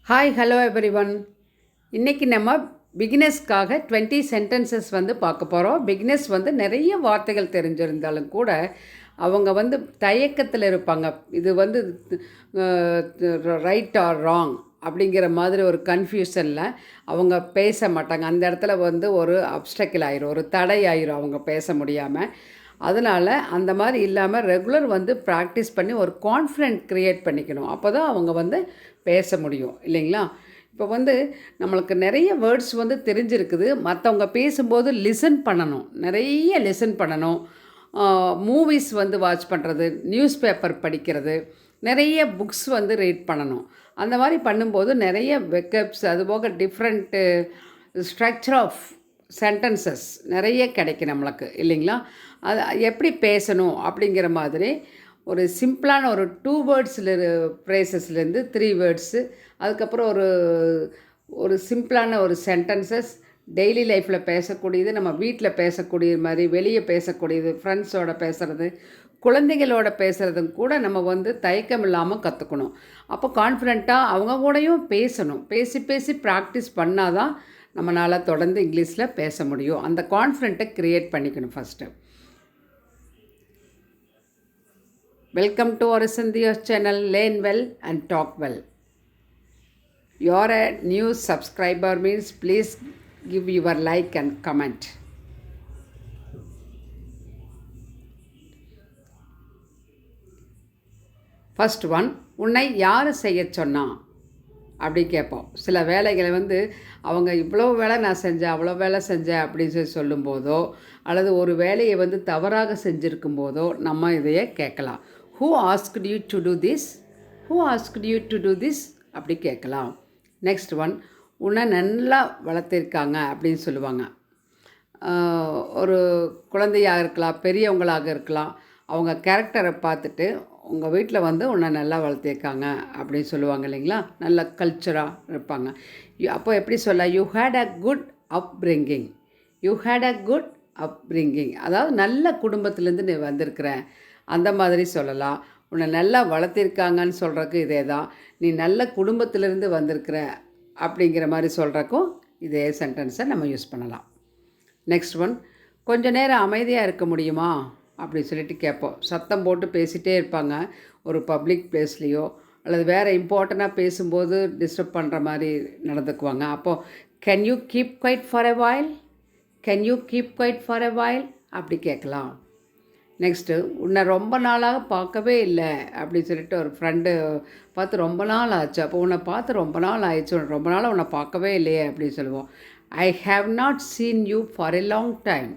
Hi hello everyone. இன்றைக்கி நம்ம பிகினர்ஸ்க்காக 20 sentences பார்க்க போகிறோம். பிகினர்ஸ் நிறைய வார்த்தைகள் தெரிஞ்சிருந்தாலும் கூட அவங்க தயக்கத்தில் இருப்பாங்க. இது ரைட் ஆர் ராங் அப்படிங்கிற மாதிரி ஒரு கன்ஃபியூஷனில் அவங்க பேச மாட்டாங்க. அந்த இடத்துல ஒரு அப்டக்கிள் ஆயிரும், ஒரு தடை ஆயிரும் அவங்க பேச முடியாமல். அதனால் அந்த மாதிரி இல்லாமல் ரெகுலர் ப்ராக்டிஸ் பண்ணி ஒரு கான்ஃபிடென்ட் க்ரியேட் பண்ணிக்கணும். அப்போ தான் அவங்க பேச முடியும் இல்லைங்களா? இப்போ நம்மளுக்கு நிறைய வேர்ட்ஸ் தெரிஞ்சிருக்குது. மற்றவங்க பேசும்போது லிசன் பண்ணணும், நிறைய லிசன் பண்ணணும். மூவிஸ் வாட்ச் பண்ணுறது, நியூஸ் பேப்பர் படிக்கிறது, நிறைய புக்ஸ் ரீட் பண்ணணும். அந்த மாதிரி பண்ணும்போது நிறைய வெக்கப்ஸ், அதுபோக டிஃப்ரெண்ட்டு ஸ்ட்ரக்சர் ஆஃப் சென்டென்சஸ் நிறைய கிடைக்கும் நம்மளுக்கு இல்லைங்களா? அது எப்படி பேசணும் அப்படிங்கிற மாதிரி ஒரு சிம்பிளான ஒரு 2 வேர்ட்ஸில் ஃப்ரேசஸ்லேருந்து 3 வேர்ட்ஸு, அதுக்கப்புறம் ஒரு ஒரு சிம்பிளான ஒரு சென்டென்சஸ், டெய்லி லைஃப்பில் பேசக்கூடியது, நம்ம வீட்டில் பேசக்கூடிய மாதிரி, வெளியே பேசக்கூடியது, ஃப்ரெண்ட்ஸோட பேசுகிறது, குழந்தைகளோட பேசுகிறதும் கூட நம்ம தயக்கம் இல்லாமல் கற்றுக்கணும். அப்போ கான்ஃபிடெண்ட்டாக அவங்க கூடயும் பேசணும். பேசி பேசி ப்ராக்டிஸ் பண்ணால் தான் நம்மளால் தொடர்ந்து இங்கிலீஷில் பேச முடியும். அந்த கான்ஃபிடென்ட்டை க்ரியேட் பண்ணிக்கணும் first. Welcome to our Dhiya's channel, Learn Well and Talk Well. You are a new subscriber means please give your like and comment. First one, உன்னை யார் செய்ய சொன்னா அப்படி கேட்போம். சில வேலைகளை அவங்க இவ்வளோ வேலை நான் செஞ்சேன், அவ்வளோ வேலை செஞ்சேன் அப்படின்னு சொல்லும்போதோ, அல்லது ஒரு வேலையை தவறாக செஞ்சுருக்கும் போதோ நம்ம இதையே கேட்கலாம். Who asked you to do this? Who asked you to do this? அப்படி கேட்கலாம். நெக்ஸ்ட் ஒன், உன்னை நல்லா வளர்த்திருக்காங்க அப்படின்னு சொல்லுவாங்க. ஒரு குழந்தையாக இருக்கலாம், பெரியவங்களாக இருக்கலாம். அவங்க கேரக்டரை பார்த்துட்டு உங்கள் வீட்டில் உன்னை நல்லா வளர்த்திருக்காங்க அப்படின்னு சொல்லுவாங்க இல்லைங்களா? நல்ல கல்ச்சராக இருப்பாங்க. அப்போ எப்படி சொல்ல? You had a good upbringing. You had a good upbringing, அதாவது நல்ல குடும்பத்துலேருந்து நீ வந்திருக்கிற அந்த மாதிரி சொல்லலாம். உன்னை நல்லா வளர்த்திருக்காங்கன்னு சொல்கிறக்கு இதே தான். நீ நல்ல குடும்பத்திலேருந்து வந்திருக்கிற அப்படிங்கிற மாதிரி சொல்கிறக்கும் இதே சென்டென்ஸை நம்ம யூஸ் பண்ணலாம். நெக்ஸ்ட் ஒன், கொஞ்சம் நேரம் அமைதியாக இருக்க முடியுமா அப்படின்னு சொல்லிட்டு கேட்போம். சத்தம் போட்டு பேசிகிட்டே இருப்பாங்க ஒரு பப்ளிக் பிளேஸ்லேயோ, அல்லது வேறு இம்பார்ட்டண்ட்டாக பேசும்போது டிஸ்டர்ப் பண்ணுற மாதிரி நடந்துக்குவாங்க. அப்போது can you keep quiet for a while, can you keep quiet for a while அப்படி கேட்கலாம். நெக்ஸ்ட்டு, உன்னை ரொம்ப நாளாக பார்க்கவே இல்லை அப்படின்னு சொல்லிட்டு ஒரு ஃப்ரெண்டு பார்த்து ரொம்ப நாள் ஆச்சு. அப்போ உன்னை பார்த்து ரொம்ப நாள் ஆயிடுச்சு, ரொம்ப நாளாக உன்னை பார்க்கவே இல்லையே அப்படின்னு சொல்லுவோம். I have not seen you for a long time.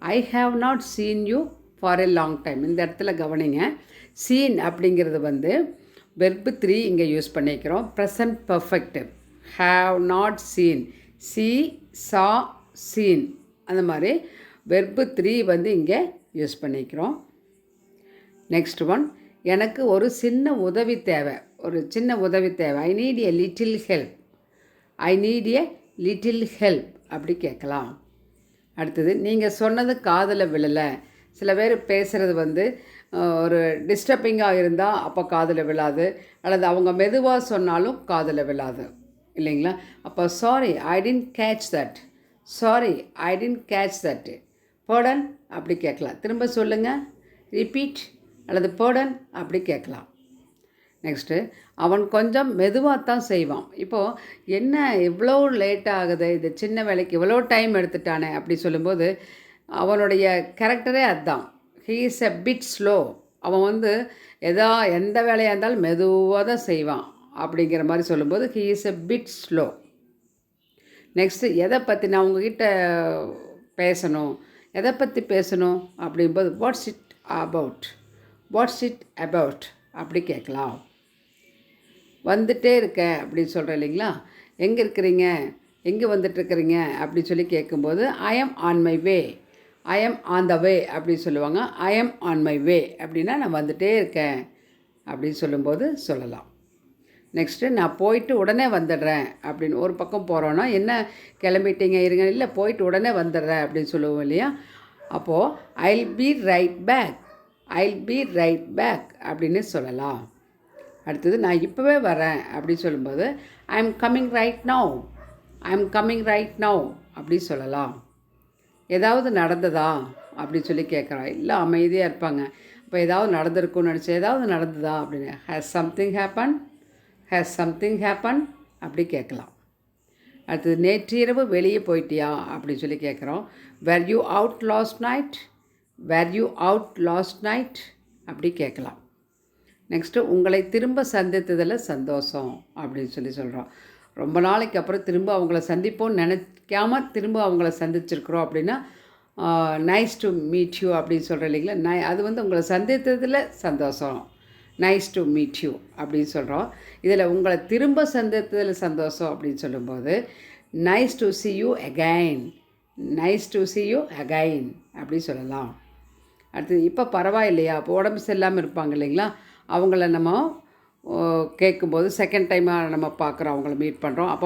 I have not seen you for a long time. இந்த இடத்துல கவனிங்க, சீன் அப்படிங்கிறது வெர்பு 3 இங்கே யூஸ் பண்ணிக்கிறோம். Present perfect. Have not seen, C சா சீன், அந்த மாதிரி வெர்பு 3 இங்கே யூஸ் பண்ணிக்கிறோம். நெக்ஸ்ட் ஒன், எனக்கு ஒரு சின்ன உதவி தேவை, ஒரு சின்ன உதவி தேவை. I need a little help. I need a little help அப்படி கேட்கலாம். அடுத்தது, நீங்கள் சொன்னது காதில் விழலை. சில பேர் பேசுகிறது ஒரு டிஸ்டர்பிங்காக இருந்தால் அப்போ காதில் விழாது, அல்லது அவங்க மெதுவாக சொன்னாலும் காதில் விழாது இல்லைங்களா? அப்போ sorry I didn't catch that, sorry I didn't catch that, pardon அப்படி கேட்கலாம். திரும்ப சொல்லுங்கள், ரிப்பீட் அல்லது பர்டன் அப்படி கேட்கலாம். நெக்ஸ்ட்டு, அவன் கொஞ்சம் மெதுவாக தான் செய்வான். இப்போது என்ன இவ்வளோ லேட் ஆகுது, இது சின்ன வேலைக்கு இவ்வளோ டைம் எடுத்துட்டானே அப்படி சொல்லும்போது அவனுடைய கேரக்டரே அதுதான். He is a bit slow. அவன் எந்த வேலையாக இருந்தாலும் மெதுவாக தான் செய்வான் அப்படிங்கிற மாதிரி சொல்லும்போது he is a bit slow. Next, எதை பற்றி நான் உங்ககிட்ட பேசணும், எதை பற்றி பேசணும் அப்படிங்கும்போது watts it about, watts it about அப்படி கேட்கலாம். வந்துட்டே இருக்கேன் அப்படின்னு சொல்கிறேன் இல்லைங்களா? எங்கே இருக்கிறீங்க, எங்கே வந்துட்டுருக்கிறீங்க அப்படின்னு சொல்லி கேட்கும்போது I am on my way, I am on the way அப்படின்னு சொல்லுவாங்க. I am on my way அப்படின்னா நான் வந்துட்டே இருக்கேன் அப்படின்னு சொல்லும்போது சொல்லலாம். நெக்ஸ்ட்டு, நான் போயிட்டு உடனே வந்துடுறேன் அப்படின்னு. ஒரு பக்கம் போகிறோன்னா என்ன கிளம்பிட்டீங்க இருங்க, இல்லை போயிட்டு உடனே வந்துடுறேன் அப்படின்னு சொல்லுவோம் இல்லையா? அப்போது I'll be right back, I'll be right back அப்படின்னு சொல்லலாம். அடுத்தது நான் இப்போவே வரேன் அப்படி சொல்லும்போது I am coming right now, I am coming right now அப்படி சொல்லலாம். ஏதாவது நடந்ததா அப்படி சொல்லி கேட்குறான். இல்லை அமைதியாக இருப்பாங்க. இப்போ ஏதாவது நடந்திருக்கும்னு நினச்சேன். ஏதாவது நடந்ததா அப்படின்னு. Has something happen, has something happen அப்படி கேட்கலாம். அடுத்தது நேற்று இரவு வெளியே போயிட்டியா அப்படின்னு சொல்லி கேட்குறோம். Were you out last night, were you out last night அப்படி கேட்கலாம். நெக்ஸ்ட்டு உங்களை திரும்ப சந்தித்ததில் சந்தோஷம் அப்படின்னு சொல்லி சொல்கிறோம். ரொம்ப நாளைக்கு அப்புறம் திரும்ப அவங்கள சந்திப்போம்னு நினைக்காம திரும்ப அவங்கள சந்திச்சிருக்கிறோம் அப்படின்னா நைஸ் டு மீட் யூ அப்படின்னு சொல்கிறேன் இல்லைங்களா. அது வந்து உங்களை சந்தித்ததில் சந்தோஷம், நைஸ் டு மீட் யூ அப்படின்னு சொல்கிறோம். இதில் உங்களை திரும்ப சந்தித்ததில் சந்தோஷம் அப்படின்னு சொல்லும்போது nice to C you again, nice to C you again அப்படி சொல்லலாம். அடுத்தது இப்போ பரவாயில்லையா, இப்போ உடம்பு சரியில்லாமல் இருப்பாங்க இல்லைங்களா, அவங்கள நம்ம கேட்கும்போது செகண்ட் டைமாக நம்ம பார்க்குறோம், அவங்கள மீட் பண்ணுறோம். அப்போ